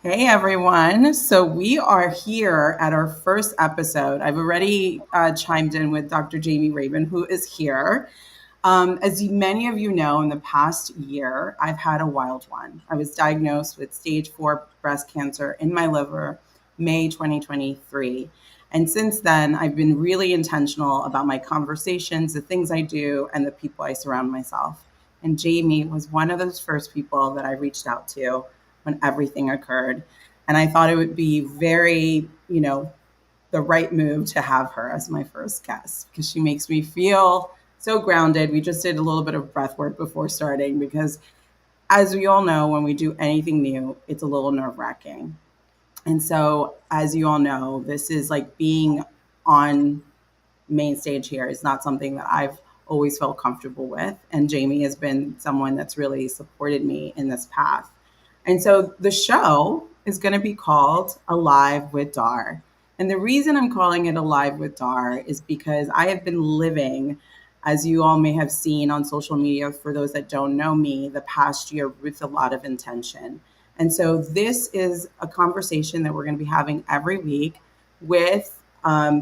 Hey everyone. So we are here at our first episode. I've already chimed in with Dr. Jaime Rabin, who is here. As many of you know, in the past year, I've had a wild one. I was diagnosed with stage 4 breast cancer in my liver, May 2023. And since then, I've been really intentional about my conversations, the things I do, and the people I surround myself. And Jamie was one of those first people that I reached out to when everything occurred. And I thought it would be very, the right move to have her as my first guest because she makes me feel so grounded. We just did a little bit of breath work before starting because, as we all know, when we do anything new, it's a little nerve wracking. And so, as you all know, this is like being on main stage here is not something that I've always felt comfortable with. And Jamie has been someone that's really supported me in this path. And so the show is going to be called Alive with Dar. And the reason I'm calling it Alive with Dar is because I have been living, as you all may have seen on social media, for those that don't know me, the past year with a lot of intention. And so this is a conversation that we're going to be having every week with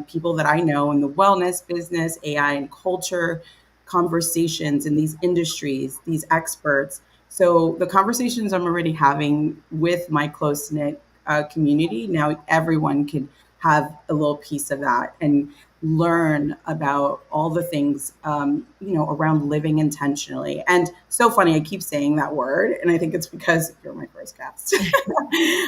people that I know in the wellness business, AI and culture, conversations in these industries, these experts. So the conversations I'm already having with my close knit community, now everyone can have a little piece of that and learn about all the things, around living intentionally. And so funny, I keep saying that word, and I think it's because you're my first guest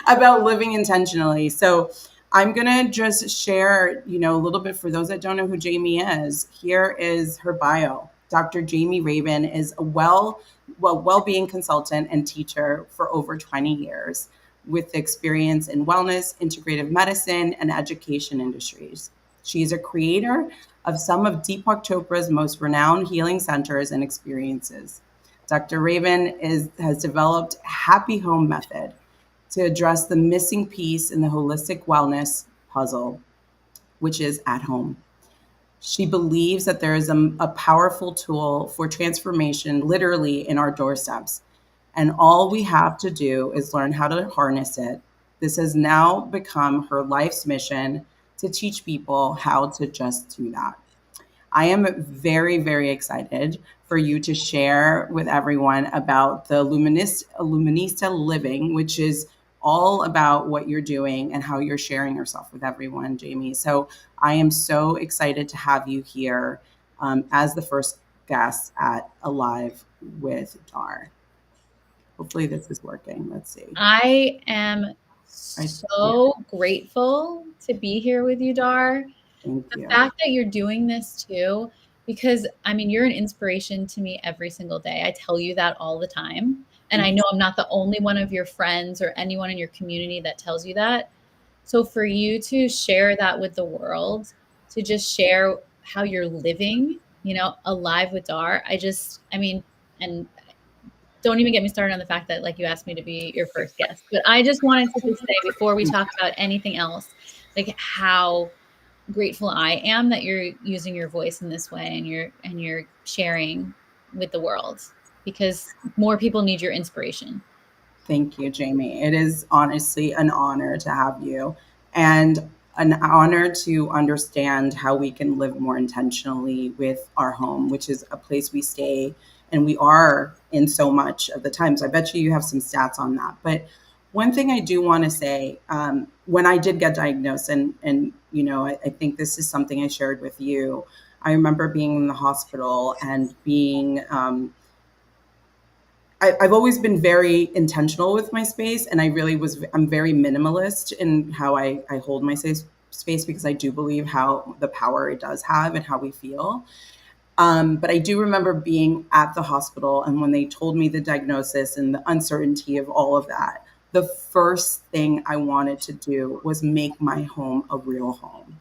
about living intentionally. So I'm going to just share, a little bit for those that don't know who Jamie is. Here is her bio. Dr. Jaime Rabin is a well-being consultant and teacher for over 20 years with experience in wellness, integrative medicine, and education industries. She is a creator of some of Deepak Chopra's most renowned healing centers and experiences. Dr. Rabin has developed Happy Home Method to address the missing piece in the holistic wellness puzzle, which is at home. She believes that there is a powerful tool for transformation literally in our doorsteps. And all we have to do is learn how to harness it. This has now become her life's mission to teach people how to just do that. I am very, very excited for you to share with everyone about the Luminista Living, which is all about what you're doing and how you're sharing yourself with everyone, Jamie. So I am so excited to have you here as the first guest at Alive with Dar. Hopefully this is working. Let's see. I am so grateful to be here with you, Dar. Thank The you. fact that you're doing this too, because you're an inspiration to me every single day. I tell you that all the time. And I know I'm not the only one of your friends or anyone in your community that tells you that. So for you to share that with the world, to just share how you're living, alive with Dar, and don't even get me started on the fact that like you asked me to be your first guest. But I just wanted to just say before we talk about anything else, like how grateful I am that you're using your voice in this way and you're sharing with the world because more people need your inspiration. Thank you, Jamie. It is honestly an honor to have you and an honor to understand how we can live more intentionally with our home, which is a place we stay and we are in so much of the time. So I bet you have some stats on that. But one thing I do want to say, when I did get diagnosed, I think this is something I shared with you. I remember being in the hospital and being I've always been very intentional with my space, and I'm very minimalist in how I hold my space because I do believe how the power it does have and how we feel. But I do remember being at the hospital, and when they told me the diagnosis and the uncertainty of all of that, the first thing I wanted to do was make my home a real home.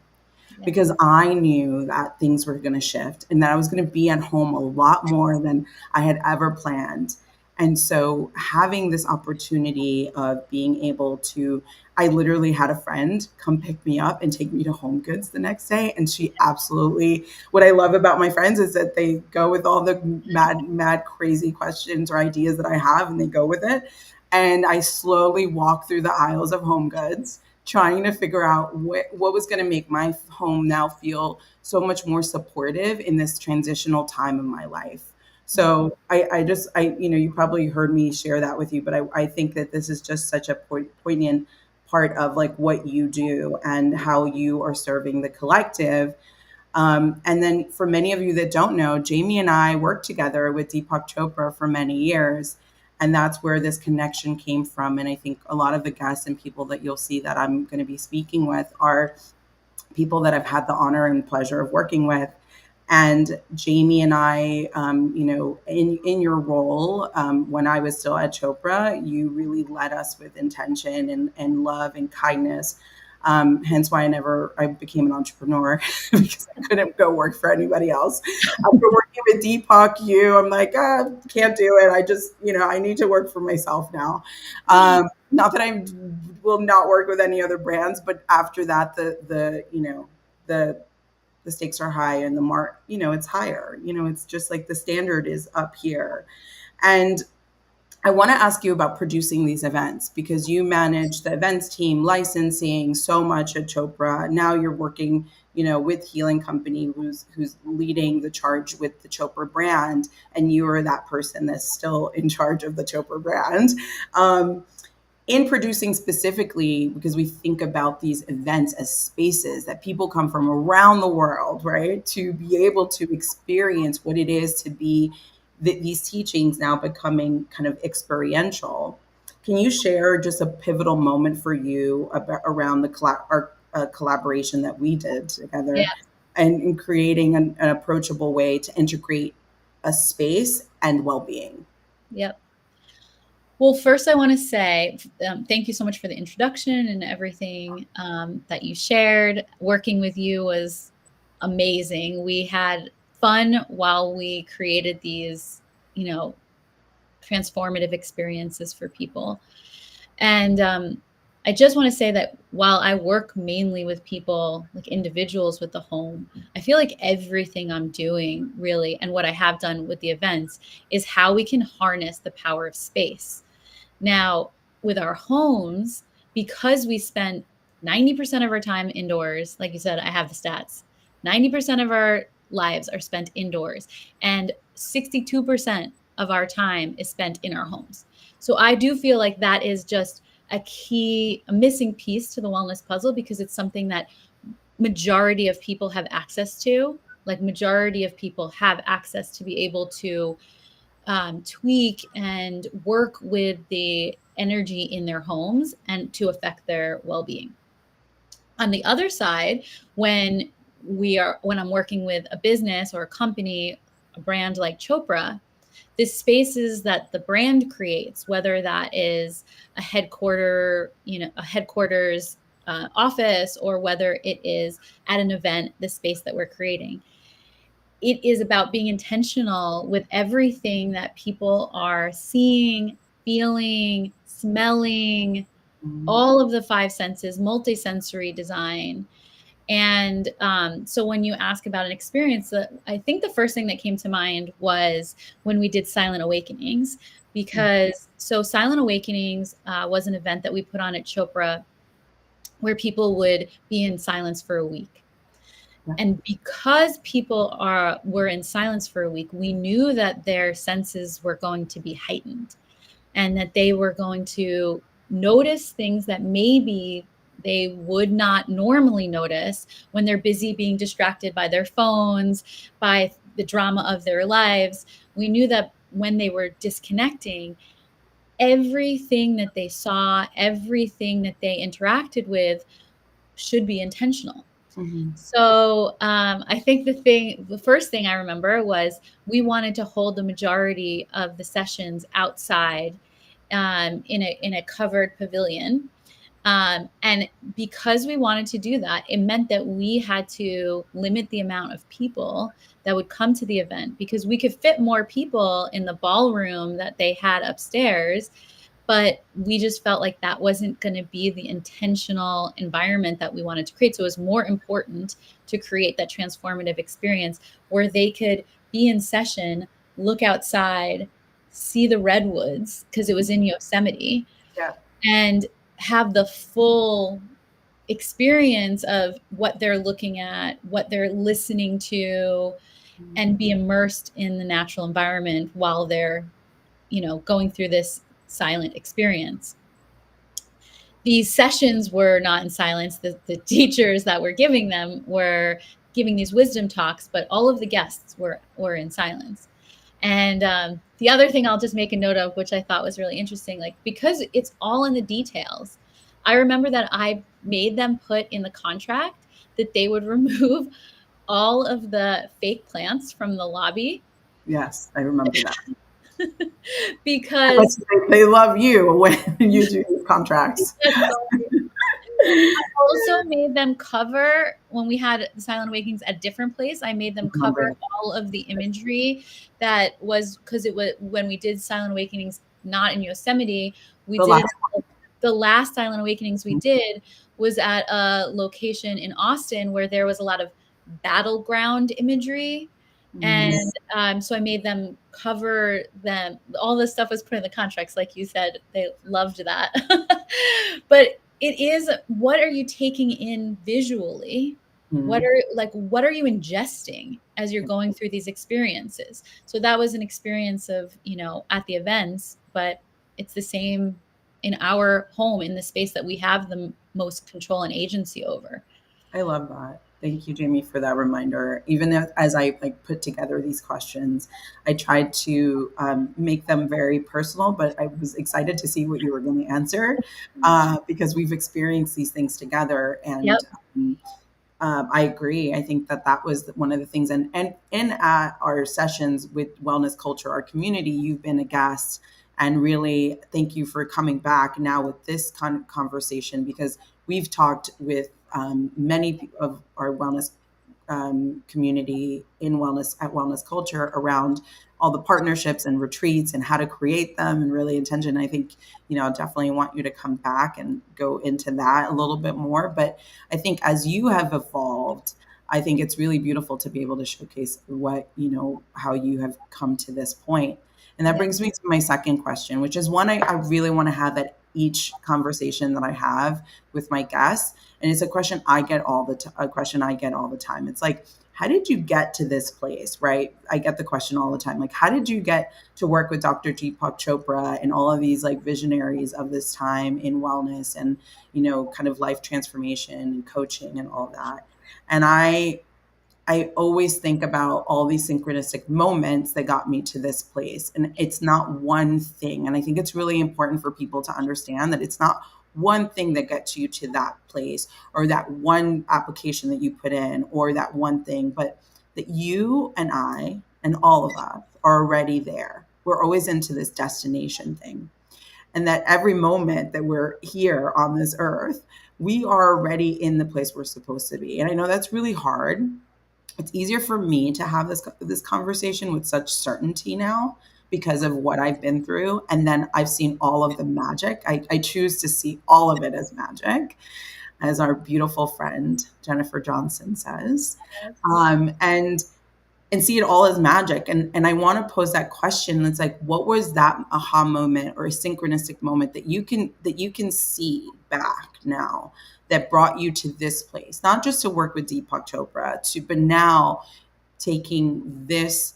Because I knew that things were going to shift and that I was going to be at home a lot more than I had ever planned. And so having this opportunity of being able to, I literally had a friend come pick me up and take me to Home Goods the next day. And she absolutely, what I love about my friends is that they go with all the mad, crazy questions or ideas that I have and they go with it. And I slowly walked through the aisles of Home Goods, trying to figure out what was going to make my home now feel so much more supportive in this transitional time of my life. So you probably heard me share that with you, but I think that this is just such a poignant part of like what you do and how you are serving the collective. And then for many of you that don't know, Jamie and I worked together with Deepak Chopra for many years. And that's where this connection came from. And I think a lot of the guests and people that you'll see that I'm going to be speaking with are people that I've had the honor and pleasure of working with. And Jamie and I, in your role, when I was still at Chopra, you really led us with intention and love and kindness. Hence why I became an entrepreneur because I couldn't go work for anybody else. After working with Deepak, I'm like, can't do it. I just, I need to work for myself now. Not that I will not work with any other brands, but after that, the stakes are high and the mark, it's higher. It's just like the standard is up here. And I want to ask you about producing these events because you manage the events team, licensing, so much at Chopra. Now you're working, with Healing Company, who's leading the charge with the Chopra brand, and you are that person that's still in charge of the Chopra brand. In producing specifically, because we think about these events as spaces that people come from around the world, right, to be able to experience what it is to be these teachings now becoming kind of experiential. Can you share just a pivotal moment for you around our collaboration that we did together, Yeah. and in creating an approachable way to integrate a space and well-being? Yep. Well, first, I want to say thank you so much for the introduction and everything that you shared. Working with you was amazing. We had fun while we created these, transformative experiences for people. And I just want to say that while I work mainly with people, like individuals with the home, I feel like everything I'm doing really, and what I have done with the events, is how we can harness the power of space. Now, with our homes, because we spend 90% of our time indoors, like you said, I have the stats, 90% of our lives are spent indoors, and 62% of our time is spent in our homes. So I do feel like that is just a missing piece to the wellness puzzle, because it's something that majority of people have access to. Like majority of people have access to be able to tweak and work with the energy in their homes and to affect their well-being. On the other side, when I'm working with a business or a company, a brand like Chopra, the spaces that the brand creates, whether that is a headquarters office, or whether it is at an event, the space that we're creating, it is about being intentional with everything that people are seeing, feeling, smelling, Mm-hmm. all of the five senses, multisensory design. And so when you ask about an experience, I think the first thing that came to mind was when we did Silent Awakenings, because Silent Awakenings was an event that we put on at Chopra where people would be in silence for a week. And because people were in silence for a week, we knew that their senses were going to be heightened, and that they were going to notice things that maybe they would not normally notice when they're busy being distracted by their phones, by the drama of their lives. We knew that when they were disconnecting, everything that they saw, everything that they interacted with should be intentional. Mm-hmm. So I think the first thing I remember was we wanted to hold the majority of the sessions outside in a covered pavilion. And because we wanted to do that, it meant that we had to limit the amount of people that would come to the event, because we could fit more people in the ballroom that they had upstairs. But we just felt like that wasn't going to be the intentional environment that we wanted to create. So it was more important to create that transformative experience where they could be in session, look outside, see the redwoods, because it was in Yosemite, Yeah. and have the full experience of what they're looking at, what they're listening to, and be immersed in the natural environment while they're, going through this silent experience. These sessions were not in silence. The teachers that were giving them were giving these wisdom talks, but all of the guests were in silence. And the other thing I'll just make a note of, which I thought was really interesting, like, because it's all in the details, I remember that I made them put in the contract that they would remove all of the fake plants from the lobby. Yes, I remember that. Because They love you when you do these contracts. I also made them cover, when we had Silent Awakenings at different place, I made them cover Remember all of the imagery that was, because it was when we did Silent Awakenings not in Yosemite, we the did last it. The last Silent Awakenings we one. did was at a location in Austin where there was a lot of battleground imagery. And so I made them cover them. All this stuff was put in the contracts. Like you said, they loved that. But it is, what are you taking in visually? What are you ingesting as you're going through these experiences? So that was an experience of, at the events, but it's the same in our home, in the space that we have the most control and agency over. I love that. Thank you, Jamie, for that reminder. Even as I like put together these questions, I tried to make them very personal, but I was excited to see what you were going to answer because we've experienced these things together. Yep. And I agree. I think that was one of the things. And in our sessions with Wellness Culture, our community, you've been a guest. And really, thank you for coming back now with this kind of conversation, because we've talked with many of our wellness community in wellness at Wellness Culture around all the partnerships and retreats and how to create them and really intention. I think, definitely want you to come back and go into that a little bit more. But I think as you have evolved, I think it's really beautiful to be able to showcase what, how you have come to this point. And that brings me to my second question, which is one I really want to have at each conversation that I have with my guests. And it's a question I get all the time. It's like, how did you get to this place, right? I get the question all the time. Like, how did you get to work with Dr. Deepak Chopra and all of these like visionaries of this time in wellness and, kind of life transformation and coaching and all that? And I always think about all these synchronistic moments that got me to this place. And it's not one thing. And I think it's really important for people to understand that it's not one thing that gets you to that place or that one application that you put in or that one thing, but that you and I and all of us are already there. We're always into this destination thing. And that every moment that we're here on this earth, we are already in the place we're supposed to be. And I know that's really hard. It's easier for me to have this conversation with such certainty now because of what I've been through. And then I've seen all of the magic. I choose to see all of it as magic, as our beautiful friend Jennifer Johnson says, and see it all as magic. And I want to pose that question. It's like, what was that aha moment or a synchronistic moment that you can see back now that brought you to this place? Not just to work with Deepak Chopra, but now taking this,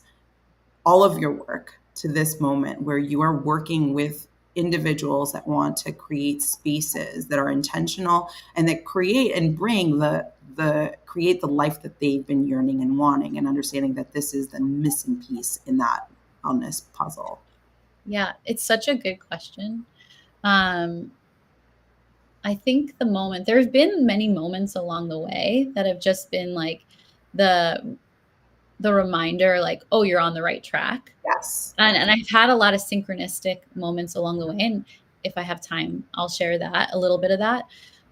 all of your work to this moment where you are working with individuals that want to create spaces that are intentional and that create and bring create the life that they've been yearning and wanting, and understanding that this is the missing piece in that wellness puzzle. Yeah, it's such a good question. I think there have been many moments along the way that have just been like the reminder, like, oh, you're on the right track. Yes. And I've had a lot of synchronistic moments along the way. And if I have time, I'll share a little bit of that.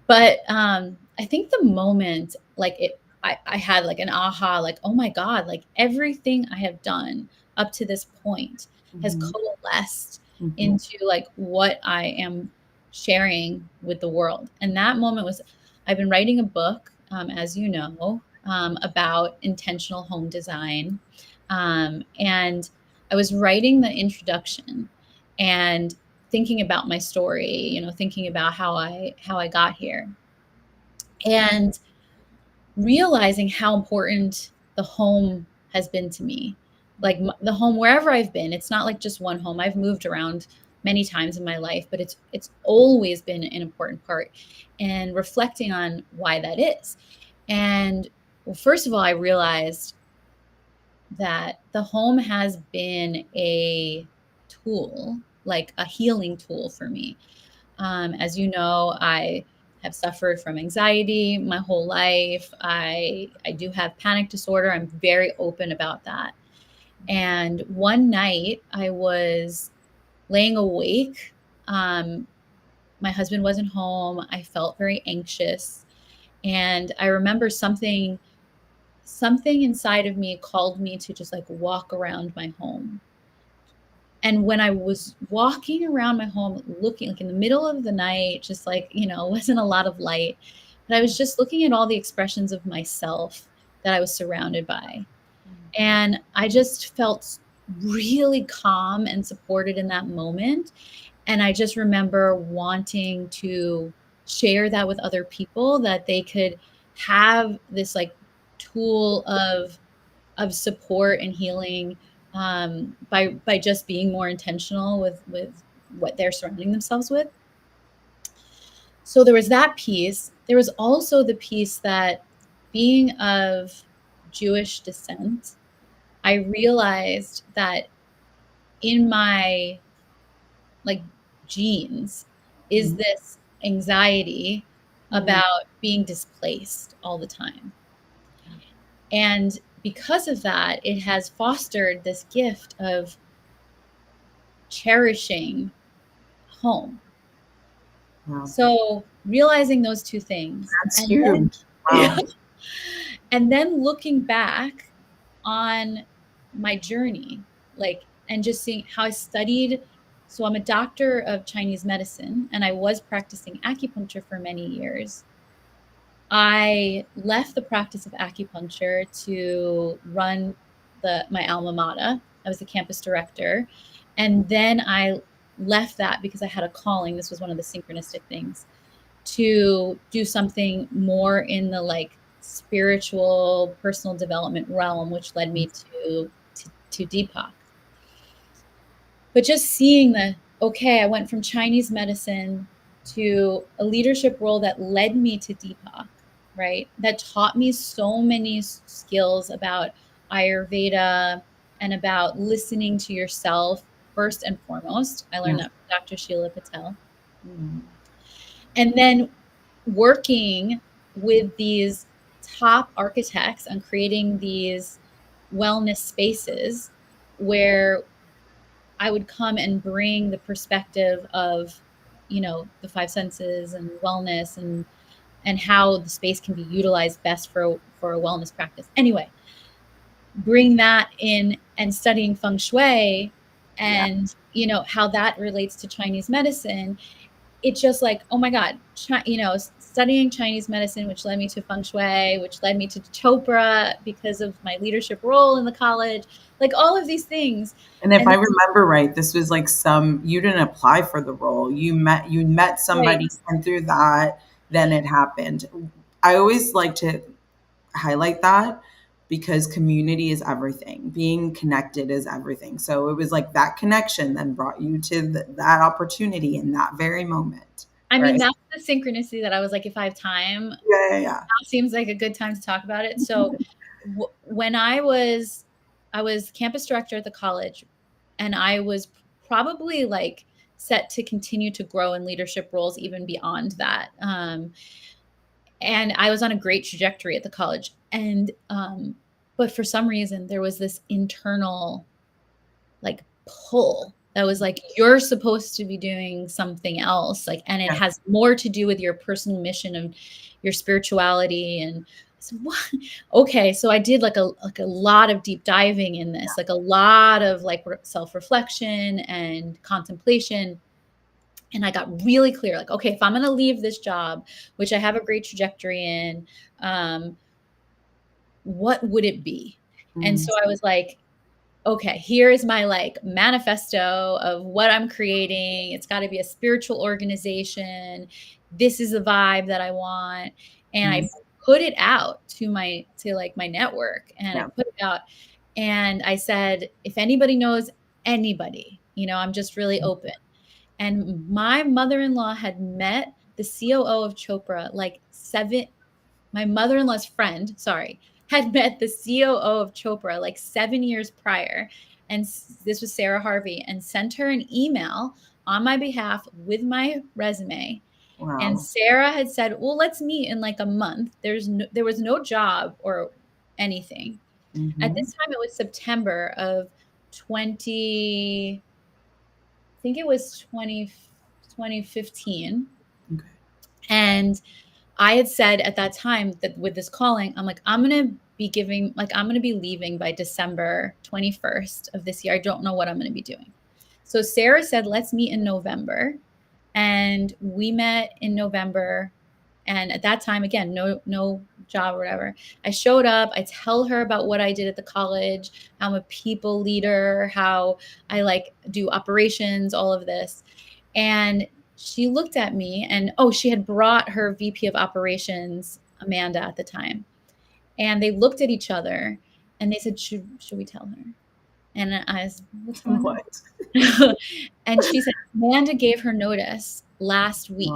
But I think the moment, like I had like an aha, like, oh my God, like everything I have done up to this point has coalesced into like what I am sharing with the world. And that moment was, I've been writing a book, as you know, about intentional home design. And I was writing the introduction and thinking about my story, you know, thinking about how I got here, and realizing how important the home has been to me. Like the home wherever I've been, it's not like just one home. I've moved around many times in my life, but it's always been an important part, and reflecting on why that is. And well, first of all, I realized that the home has been a tool, like a healing tool for me. As you know, I have suffered from anxiety my whole life. I do have panic disorder. I'm very open about that. And one night I was laying awake. My husband wasn't home. I felt very anxious. And I remember something inside of me called me to just like walk around my home. And when I was walking around my home, looking like in the middle of the night, just like, you know, wasn't a lot of light, but I was just looking at all the expressions of myself that I was surrounded by. And I just felt really calm and supported in that moment. And I just remember wanting to share that with other people, that they could have this like tool of support and healing, by just being more intentional with what they're surrounding themselves with. So there was that piece. There was also the piece that, being of Jewish descent, I realized that in my like genes is this anxiety about being displaced all the time. And because of that, it has fostered this gift of cherishing home. Wow. So realizing those two things, That's and then huge. Wow. and then looking back on my journey, like, and just seeing how I studied. So I'm a doctor of Chinese medicine, and I was practicing acupuncture for many years. I left the practice of acupuncture to run my alma mater. I was the campus director. And then I left that because I had a calling. This was one of the synchronistic things, to do something more in the like spiritual personal development realm, which led me to Deepak. But just seeing okay, I went from Chinese medicine to a leadership role that led me to Deepak, right? That taught me so many skills about Ayurveda and about listening to yourself first and foremost. I learned Yes. that from Dr. Sheila Patel. And then working with these top architects on creating these wellness spaces where I would come and bring the perspective of, you know, the five senses and wellness, and how the space can be utilized best for a wellness practice. Anyway, bring that in, and studying Feng Shui, Yeah. and you know how that relates to Chinese medicine. It's just like, oh my God, you know, studying Chinese medicine, which led me to Feng Shui, which led me to Chopra because of my leadership role in the college, like all of these things. And if And I remember right, this was like you didn't apply for the role. You met right. somebody, and through that, then it happened. I always like to highlight that, because community is everything. Being connected is everything. So it was like that connection then brought you to that opportunity in that very moment. I mean, Right. that's the synchronicity that I was like, if I have time, Yeah, yeah, now seems like a good time to talk about it. So when I was campus director at the college, and I was probably like set to continue to grow in leadership roles even beyond that. And I was on a great trajectory at the college. And but for some reason there was this internal like pull that was like, you're supposed to be doing something else, like, and it yeah. has more to do with your personal mission and your spirituality. And I said, what? Okay, so I did like a lot of deep diving in this, like a lot of like self-reflection and contemplation. And I got really clear, like, okay, if I'm going to leave this job, which I have a great trajectory in, um, what would it be? And Mm. so I was like, okay, here is my like manifesto of what I'm creating. It's got to be a spiritual organization. This is the vibe that I want. And Mm, I put it out to like my network, and I yeah. put it out, and I said, if anybody knows anybody, I'm just really open. And my mother-in-law had met the COO of Chopra like my mother-in-law's friend, sorry, had met the COO of Chopra like 7 years prior. And this was Sarah Harvey, and sent her an email on my behalf with my resume. And Wow. Sarah had said, well, let's meet in like a month. There was no job or anything. At Hmm. this time, it was September of 20, I think it was 2015. Okay. And I had said at that time that with this calling, I'm like, I'm going to I'm going to be leaving by December 21st of this year. I don't know what I'm going to be doing. So Sarah said, let's meet in November. And we met in November. And at that time, again, no job or whatever. I showed up. I tell her about what I did at the college. I'm a people leader, how I like do operations, all of this. And she looked at me, and she had brought her VP of operations, Amanda, at the time. And they looked at each other and they said, should we tell her? And I was, what's going on? What? And she said, Amanda gave her notice last week.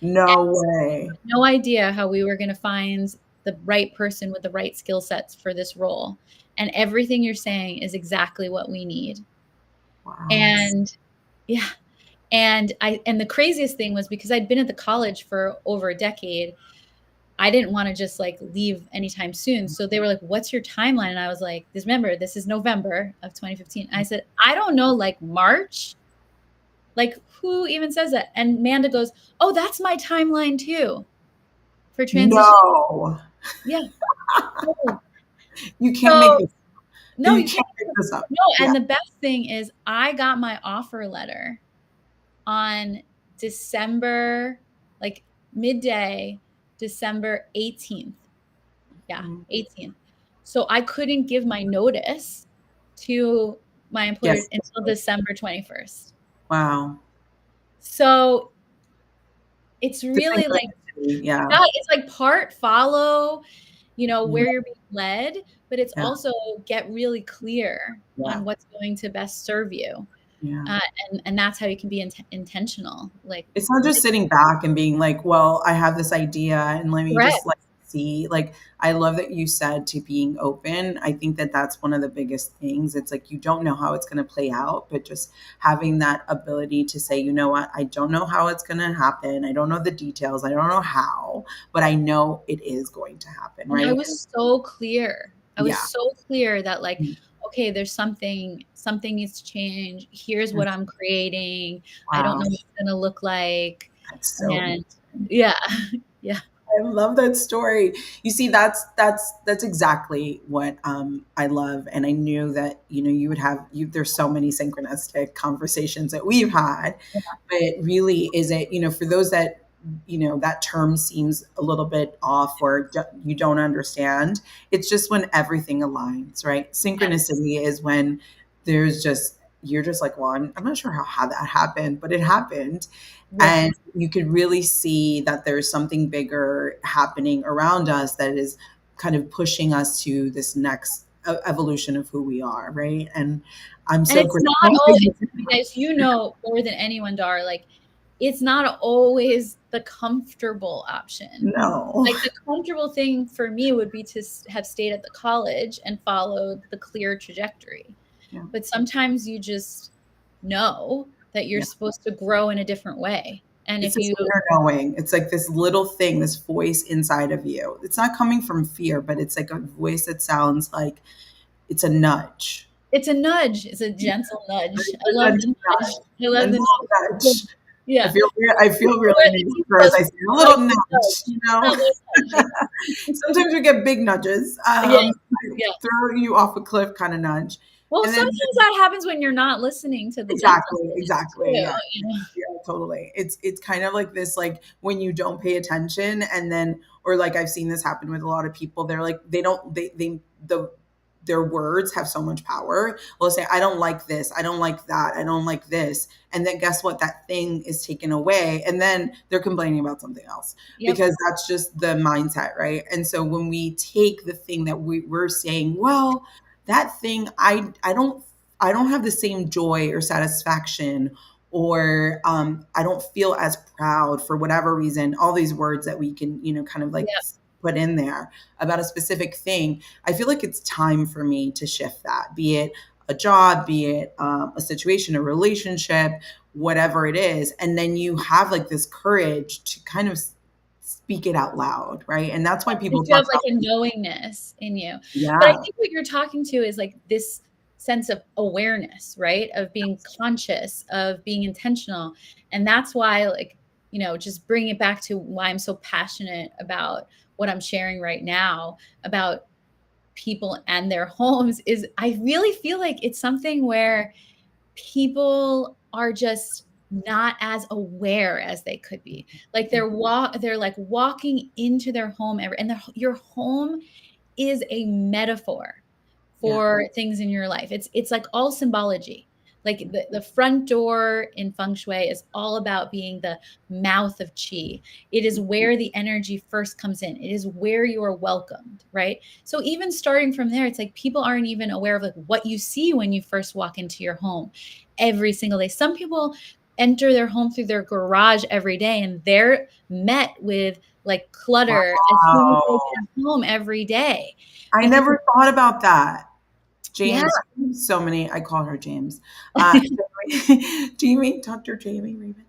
No, no way. No idea how we were going to find the right person with the right skill sets for this role. And everything you're saying is exactly what we need. Wow. And yeah. And the craziest thing was, because I'd been at the college for over a decade, I didn't want to just like leave anytime soon. So they were like, what's your timeline? And I was like, remember, this is November of 2015. I said, I don't know, like March. Like, who even says that? And Amanda goes, oh, that's my timeline too for transition. No, Yeah. So, you can't make this. no, You you can't. can't make this up. No. Yeah. And the best thing is, I got my offer letter on December, like midday, December 18th. Yeah, Mm. 18th. So I couldn't give my notice to my employers Yes. until December 21st. Wow. So it's The really like, synchronicity. Yeah. yeah, it's like part follow, Yeah. where you're being led, but it's Yeah. also get really clear Yeah. on what's going to best serve you. Yeah. And that's how you can be intentional. Like, It's not just sitting back and being like, well, I have this idea and let me correct. just like see. Like, I love that you said to being open. I think that that's one of the biggest things. It's like you don't know how it's going to play out, but just having that ability to say, you know what, I don't know how it's going to happen. I don't know the details. I don't know how, but I know it is going to happen. And I Right. was so clear. I was Yeah. so clear that like, Mm. okay, there's something needs to change. Here's what I'm creating. I don't Wow. know what it's gonna look like. That's so And yeah, yeah. I love that story. You see, that's exactly what I love, and I knew that you would have you. There's so many synchronistic conversations that we've had, but it really is it. For those that that term seems a little bit off or you don't understand. It's just when everything aligns, right? Yes. Synchronicity is when there's just you're just like, well, I'm not sure how that happened, but it happened. Yeah. And you could really see that there's something bigger happening around us that is kind of pushing us to this next evolution of who we are, right? And I'm And so it's not grateful. all, as you know more than anyone, Dar, like it's not always the comfortable option. No. Like the comfortable thing for me would be to have stayed at the college and followed the clear trajectory. Yeah. But sometimes you just know that you're Yeah. supposed to grow in a different way. And It's if this you, inner knowing. It's like this little thing, this voice inside of you. It's not coming from fear, but it's like a voice that sounds like it's a nudge. it's a nudge, it's a gentle nudge. I A love nudge, the nudge. I a love the little nudge. nudge. Yeah. I feel really Too neutral as close I to say a little the nudge, nudge. A little nudge. Sometimes we get big nudges, Yeah. Yeah. throw you off a cliff kind of nudge. Well, And then sometimes that happens when you're not listening to the gentle nudges too, exactly. Yeah. you know? Yeah, totally. It's kind of like this, like when you don't pay attention and then, or like I've seen this happen with a lot of people. They're like, they don't, they, the their words have so much power. They'll say, I don't like this. I don't like that. I don't like this. And then guess what? That thing is taken away. And then they're complaining about something else Yep. because that's just the mindset, right? And so when we take the thing that we're saying, well, that thing, I don't have the same joy or satisfaction, or I don't feel as proud for whatever reason, all these words that we can, kind of like Yep. put in there about a specific thing. I feel like it's time for me to shift that, be it a job, be it a situation, a relationship, whatever it is. And then you have like this courage to kind of speak it out loud, right? And that's why people If you talk have like a about, knowingness in you. But I yeah, think what you're talking to is like this sense of awareness, right? Of being conscious, of being intentional. And that's why, like, just bring it back to why I'm so passionate about what I'm sharing right now about people and their homes is I really feel like it's something where people are just not as aware as they could be. Like they're like walking into their home and your home is a metaphor yeah, for things in your life. It's like all symbology. Like the front door in Feng Shui is all about being the mouth of qi. It is where the energy first comes in. It is where you are welcomed, right? So even starting from there, it's like people aren't even aware of like what you see when you first walk into your home every single day. Some people enter their home through their garage every day and they're met with like clutter as soon as they wow. get home every day I because never thought about that. yeah. James, so many, I call her James. Jamie, Dr. Jamie Rabin.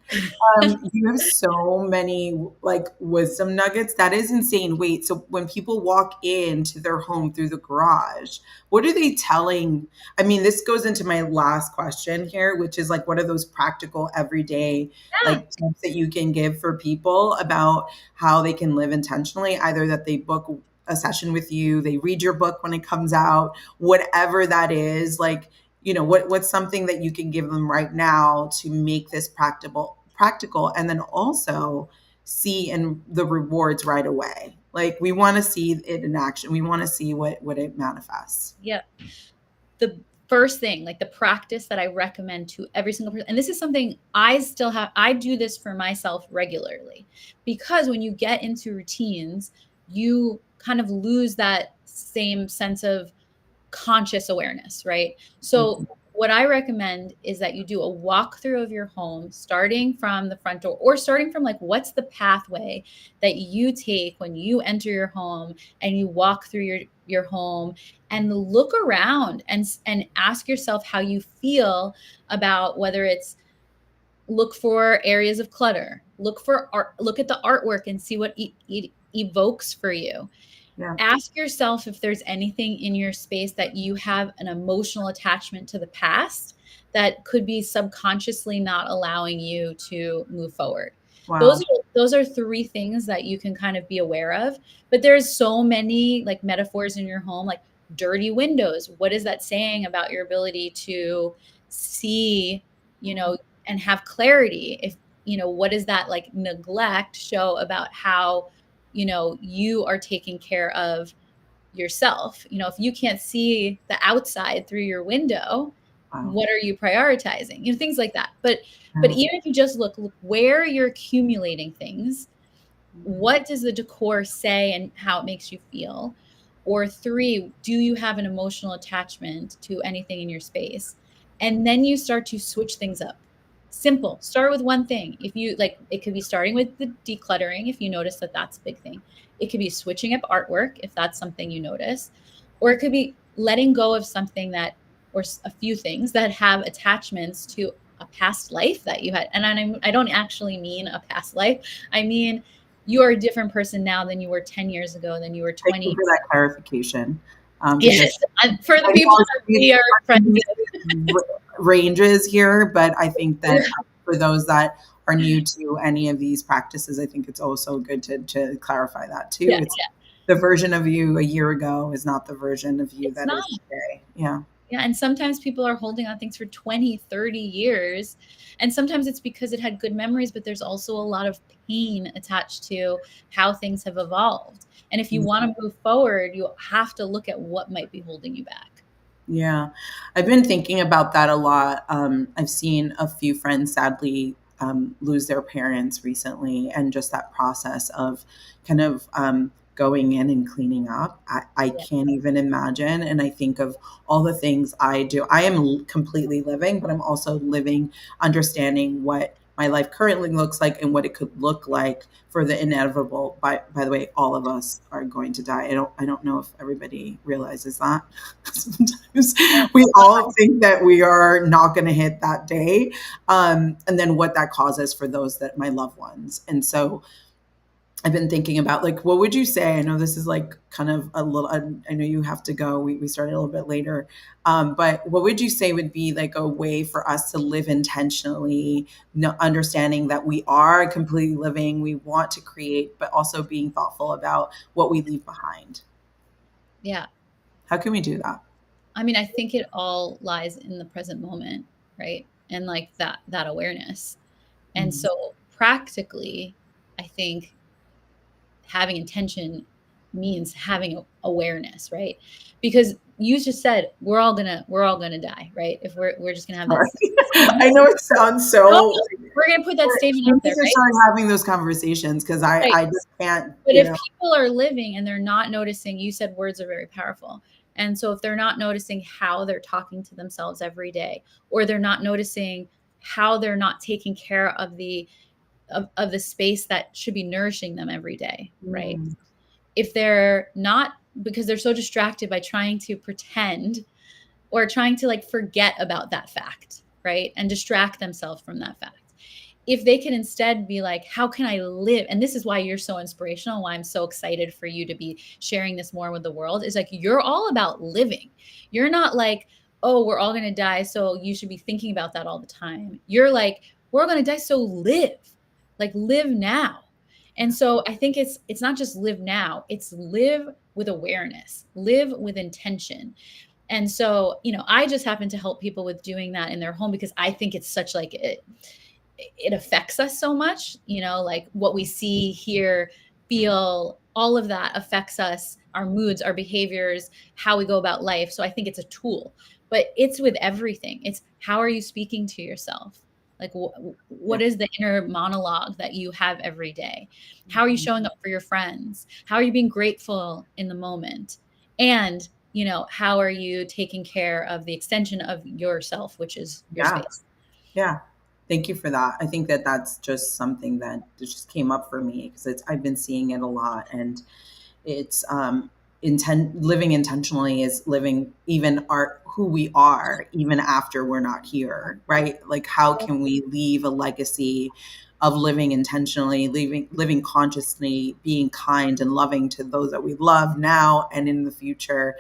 You have so many like wisdom nuggets. That is insane. Wait, so when people walk into their home through the garage, what are they telling? I mean, this goes into my last question here, which is like, what are those practical everyday Yeah. like tips that you can give for people about how they can live intentionally, either that they book a session with you, they read your book when it comes out, whatever that is, like, what's something that you can give them right now to make this practical, and then also see and the rewards right away. Like, we want to see it in action. We want to see what it manifests. Yeah. The first thing, like the practice that I recommend to every single person, and this is something I do this for myself regularly because when you get into routines, you kind of lose that same sense of conscious awareness, right? So Mhm. what I recommend is that you do a walkthrough of your home, starting from the front door or starting from like, what's the pathway that you take when you enter your home and you walk through your home and look around and ask yourself how you feel about whether it's look for areas of clutter, look for art, look at the artwork and see what it evokes for you. Yeah. Ask yourself if there's anything in your space that you have an emotional attachment to the past that could be subconsciously not allowing you to move forward. Wow. Those are three things that you can kind of be aware of. But there's so many like metaphors in your home, like dirty windows. What is that saying about your ability to see, you know, and have clarity? If, what does that like neglect show about how you are taking care of yourself? If you can't see the outside through your window, Wow. what are you prioritizing? Things like that. But Yeah. even if you just look where you're accumulating things, what does the decor say and how it makes you feel? Or three, do you have an emotional attachment to anything in your space? And then you start to switch things up. Simple. Start with one thing. If you like, it could be starting with the decluttering if you notice that that's a big thing. It could be switching up artwork if that's something you notice. Or it could be letting go of something that, or a few things that have attachments to a past life that you had. And I don't actually mean a past life. I mean, you are a different person now than you were 10 years ago, than you were Thank you 20. for that clarification. Because Yes. And for the I people know that we are friends ranges here, but I think that with. for those that are new to any of these practices, I think it's also good to clarify that too. Yeah. It's the version of you a year ago is not the version of you It's that not. is today. Yeah. Yeah, and sometimes people are holding on things for 20, 30 years. And sometimes it's because it had good memories, but there's also a lot of pain attached to how things have evolved. And if you want to move forward, you have to look at what might be holding you back. Yeah, I've been thinking about that a lot. I've seen a few friends sadly lose their parents recently, and just that process of kind of going in and cleaning up. I Yeah. can't even imagine. And I think of all the things I do. I am completely living, but I'm also living, understanding what my life currently looks like and what it could look like for the inevitable. By the way, all of us are going to die. I don't know if everybody realizes that. Sometimes we all think that we are not going to hit that day, and then what that causes for those that my loved ones. And so I've been thinking about, like, what would you say? I know this is like kind of a little, I know you have to go. We started a little bit later. But what would you say would be like a way for us to live intentionally, understanding that we are completely living, we want to create, but also being thoughtful about what we leave behind? Yeah. How can we do that? I mean, I think it all lies in the present moment, right? And like that awareness. And Mhm. so practically, I think having intention means having awareness, right? Because you just said we're all gonna die, right? If we're just gonna have that Sorry. statement. I know it sounds No, so, we're gonna put that statement we out need there, to right? start having those conversations because I, Right. I just can't, But if people are living and they're not noticing, you said words are very powerful. And so if they're not noticing how they're talking to themselves every day, or they're not noticing how they're not taking care of the space that should be nourishing them every day, right? Mm, If they're not, because they're so distracted by trying to pretend or trying to like forget about that fact, right? And distract themselves from that fact. If they can instead be like, how can I live? And this is why you're so inspirational, why I'm so excited for you to be sharing this more with the world, is like you're all about living. You're not like, oh, we're all going to die, so you should be thinking about that all the time. You're like, we're all going to die, so live. Like live now. And so I think it's not just live now, it's live with awareness, live with intention. And so, I just happen to help people with doing that in their home because I think it's such like it affects us so much, like what we see, hear, feel, all of that affects us, our moods, our behaviors, how we go about life. So I think it's a tool, but it's with everything. It's how are you speaking to yourself? Like yeah. what is the inner monologue that you have every day? How are you showing up for your friends? How are you being grateful in the moment? And how are you taking care of the extension of yourself, which is your Yeah. space? Yeah. Thank you for that. I think that that's just something that just came up for me because I've been seeing it a lot, and it's living intentionally is living even our who we are even after we're not here, right? Like how can we leave a legacy of living intentionally, living consciously, being kind and loving to those that we love now and in the future,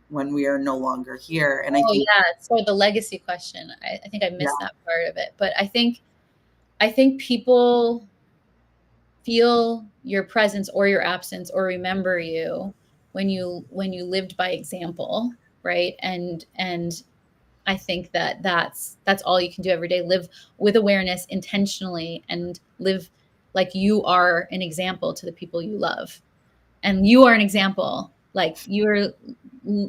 when we are no longer here. And I Oh think, yeah. So the legacy question, I think I yeah, missed that part of it. But I think people feel your presence or your absence or remember you when you lived by example, right? And I think that that's all you can do every day. Live with awareness intentionally and live like you are an example to the people you love. And you are an example. Like you're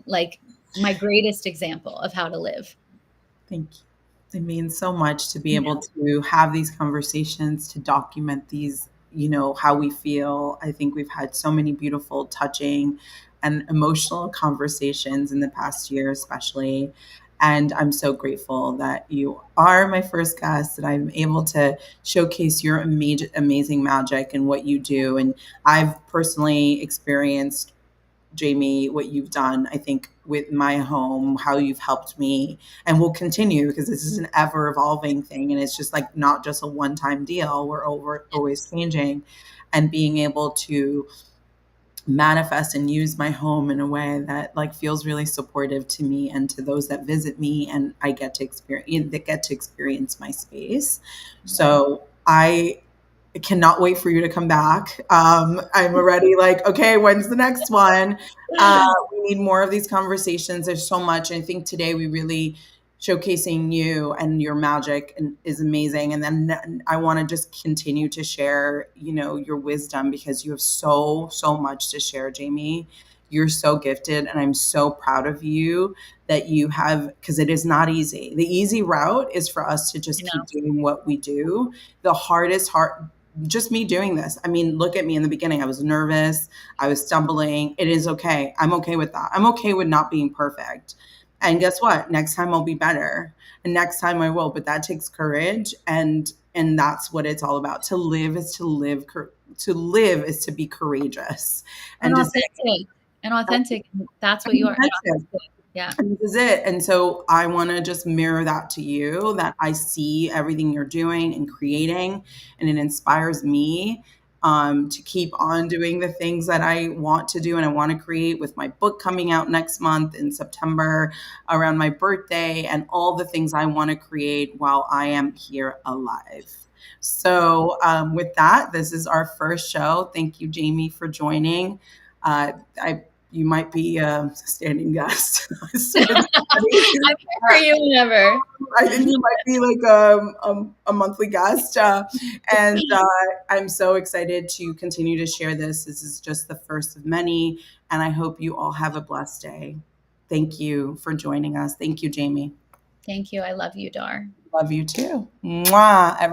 like my greatest example of how to live. thank you. It means so much to be able Yeah. to have these conversations, to document these, how we feel. I think we've had so many beautiful, touching, and emotional conversations in the past year, especially. And I'm so grateful that you are my first guest, that I'm able to showcase your amazing magic and what you do. And I've personally experienced, Jamie, what you've done, I think, with my home, how you've helped me and will continue, because this is an ever evolving thing. And it's just like not just a one time deal. We're always changing, and being able to manifest and use my home in a way that like feels really supportive to me and to those that visit me, and I get to experience my space. Yeah. So I I cannot wait for you to come back. I'm already like, okay, when's the next one? We need more of these conversations. There's so much. And I think today we really showcasing you and your magic and is amazing. And then I want to just continue to share, your wisdom because you have so much to share, Jamie. You're so gifted, and I'm so proud of you that you have, because it is not easy. The easy route is for us to I just keep know. doing what we do. The hardest part, just me doing this. I mean, look at me in the beginning. I was nervous. I was stumbling. It is okay. I'm okay with that. I'm okay with not being perfect. And guess what? Next time I'll be better. And next time I will. But that takes courage. And that's what it's all about. To live is to live. To live is to be courageous. And And just authentic. And authentic. That's what you are. And authentic. Yeah. and this is it. And so I want to just mirror that to you, that I see everything you're doing and creating, and it inspires me to keep on doing the things that I want to do and I want to create, with my book coming out next month in September around my birthday, and all the things I want to create while I am here alive. So, with that, this is our first show. Thank you, Jamie, for joining. I You might be a standing guest as soon as I'm here for you whenever. I think you might be like a monthly guest. And I'm so excited to continue to share this. This is just the first of many. And I hope you all have a blessed day. Thank you for joining us. Thank you, Jamie. Thank you. I love you, Dar. Love you too. Mwah, everyone.